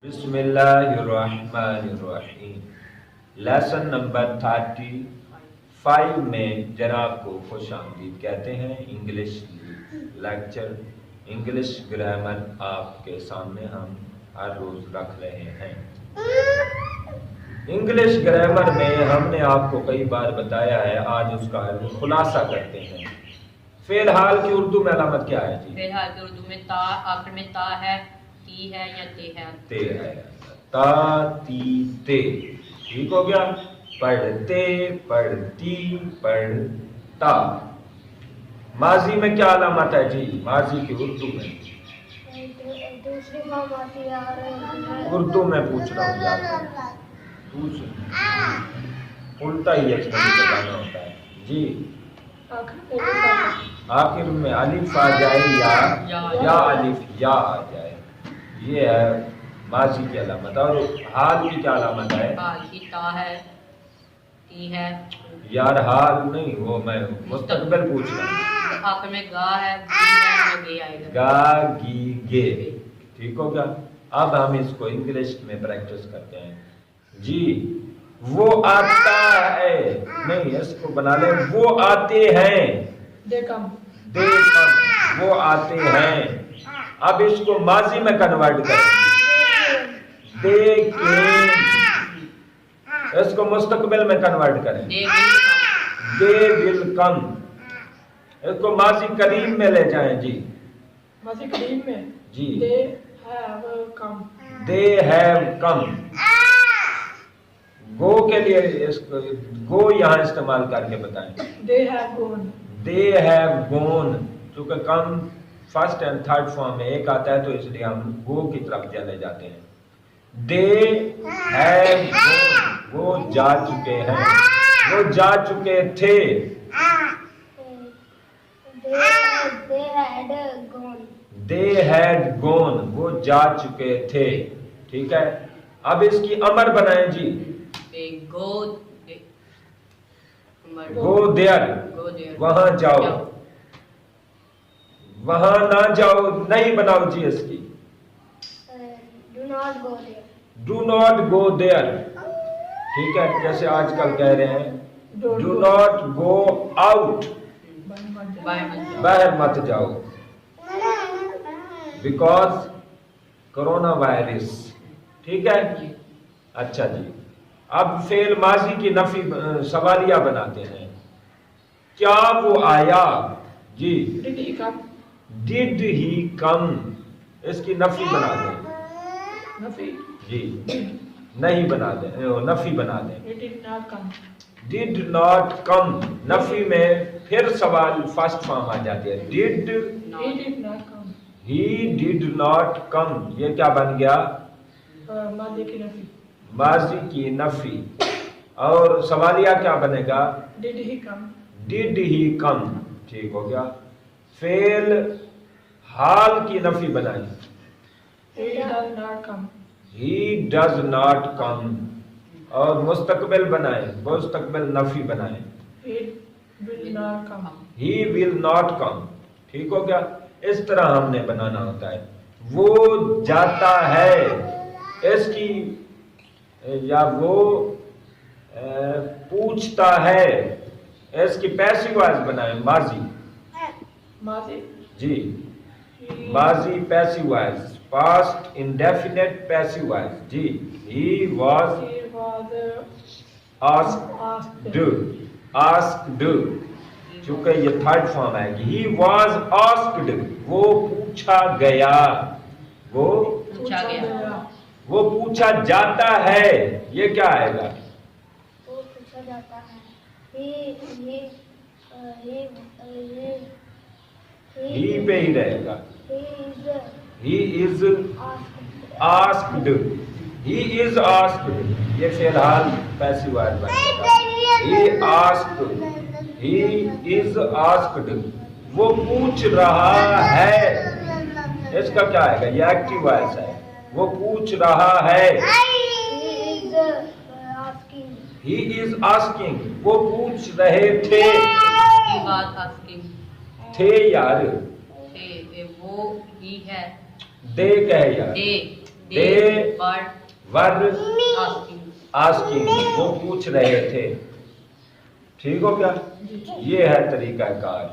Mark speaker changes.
Speaker 1: بسم اللہ الرحمن الرحیم۔ لیسن نمبر 35 میں جناب کو خوش آمدید کہتے ہیں۔ انگلش لیکچر، انگلش گرامر آپ کے سامنے ہم ہر روز رکھ رہے ہیں۔ انگلش گرامر میں ہم نے آپ کو کئی بار بتایا ہے، آج اس کا خلاصہ کرتے ہیں۔ فی الحال کی اردو میں علامت کیا ہے جی؟
Speaker 2: فی الحال کی اردو میں تا، آخر میں تا ہے، تی ہے یا تے ہے؟
Speaker 1: تے ہے، تا تی تے، ٹھیک ہو گیا۔ پڑھتے، پڑھتی، پڑھتا۔ ماضی میں کیا علامت ہے جی؟ ماضی کی اردو میں
Speaker 3: دوسری فارم آتی ہے
Speaker 1: اردو میں پوچھ رہا ہوں یار، الٹا ہی ایکسپلین بتانا ہوتا ہے جی۔ آخر میں الف آ جائے یا الف یا آ جائے، یہ ہے ماضی کی علامت۔ اور حال کی کیا علامت ہے؟
Speaker 2: حال کی تا ہے، تی ہے،
Speaker 1: یار حال نہیں، وہ میں مستقبل پوچھ رہا ہوں۔
Speaker 2: آخر میں گا ہے، گی ہے، گے آئے گا۔
Speaker 1: گا گی گے، ٹھیک ہو گیا۔ اب ہم اس کو انگلش میں پریکٹس کرتے ہیں جی۔ وہ آتا ہے، نہیں اس کو بنا لیں، وہ آتے ہیں،
Speaker 3: دے کم،
Speaker 1: وہ آتے ہیں۔ اب اس کو ماضی میں کنورٹ کریں، دے کیم۔ اس کو مستقبل میں کنورٹ کریں، دے ول کم۔ اس کو ماضی قریب میں لے جائیں جی۔
Speaker 3: ماضی قریب میں
Speaker 1: جی،
Speaker 3: they have come,
Speaker 1: they have come. گو کے لیے اس کو گو یہاں استعمال کر کے بتائیں۔
Speaker 3: They have gone,
Speaker 1: they have gone, چونکہ come first and third form میں ایک آتا ہے تو اس لیے ہم گو کی طرف چلے جاتے ہیں۔ دے ہیو گون، وہ جا چکے ہیں، وہ جا چکے تھے۔ دے ہیڈ گون، وہ جا چکے تھے، ٹھیک ہے۔ اب اس کی امر بنائیں جی۔ گو دیئر، وہاں جاؤ، وہاں نہ جاؤ، نہیں بناؤ جی اس کی۔
Speaker 3: Do not go there,
Speaker 1: do not go there, ٹھیک ہے۔ جیسے آج کل کہہ رہے ہیں ڈو ناٹ گو آؤٹ، باہر مت جاؤ، بیکاز کرونا وائرس، ٹھیک ہے۔ اچھا جی، اب فعل ماضی کی نفی سوالیہ بناتے ہیں۔ کیا وہ آیا جی؟
Speaker 3: ڈڈ ہی کم،
Speaker 1: ڈڈ ہی کم، اس کی نفی بنا دیں
Speaker 3: نفی،
Speaker 1: جی، نہیں بنا دیں، نفی بنا دیں۔
Speaker 3: ہی did not come,
Speaker 1: did not come, نفی میں پھر سوال فرسٹ فارم آ جاتی ہے، ڈڈ
Speaker 3: ہی did not come,
Speaker 1: he did not come, یہ کیا بن گیا؟
Speaker 3: ماضی کی نفی،
Speaker 1: ماضی کی نفی۔ اور سوالیہ کیا بنے گا؟
Speaker 3: ڈڈ ہی کم،
Speaker 1: ڈڈ ہی کم، ٹھیک ہو گیا۔ فعل حال کی نفی بنائیں،
Speaker 3: he does not come,
Speaker 1: he does not come. اور مستقبل بنائیں، مستقبل نفی بنائیں،
Speaker 3: ہی will not come,
Speaker 1: he will not come, ٹھیک ہو گیا۔ اس طرح ہم نے بنانا ہوتا ہے۔ وہ جاتا ہے، اس کی یا وہ پوچھتا ہے، اس کی پیسو وائز بنائیں، ماضی
Speaker 3: ماضی،
Speaker 1: جی، ماضی passive voice, past indefinite passive voice جی۔ He was
Speaker 3: he was
Speaker 1: asked, asked, چونکہ یہ تھرڈ فارم ہے گی۔ ہی واز آسکڈ، وہ پوچھا گیا، وہ
Speaker 2: پوچھا گیا،
Speaker 1: وہ پوچھا جاتا ہے، یہ کیا آئے گا؟
Speaker 3: وہ پوچھا جاتا ہے،
Speaker 1: ہی پہ ہی رہے گا۔ ہی از آسکڈ، ہی از آسکڈ، یہ فی الحال پیسو وائز بنے گا۔ ہی آسکڈ، ہی از آسکڈ، وہ پوچھ رہا ہے، اس کا کیا آئے گا؟ یہ ایکٹیو وائز ہے، وہ پوچھ رہا ہے۔ ہی از آسکنگ، وہ پوچھ رہے تھے،
Speaker 2: کی بات آسکنگ
Speaker 1: تھے یار،
Speaker 2: تھے، وہ ہی ہے،
Speaker 1: دے کہے یار،
Speaker 2: دے they were
Speaker 1: were
Speaker 2: asking.
Speaker 1: Asking, وہ پوچھ رہے تھے. ٹھیک ہو گیا؟ یہ ہے طریقہ کار.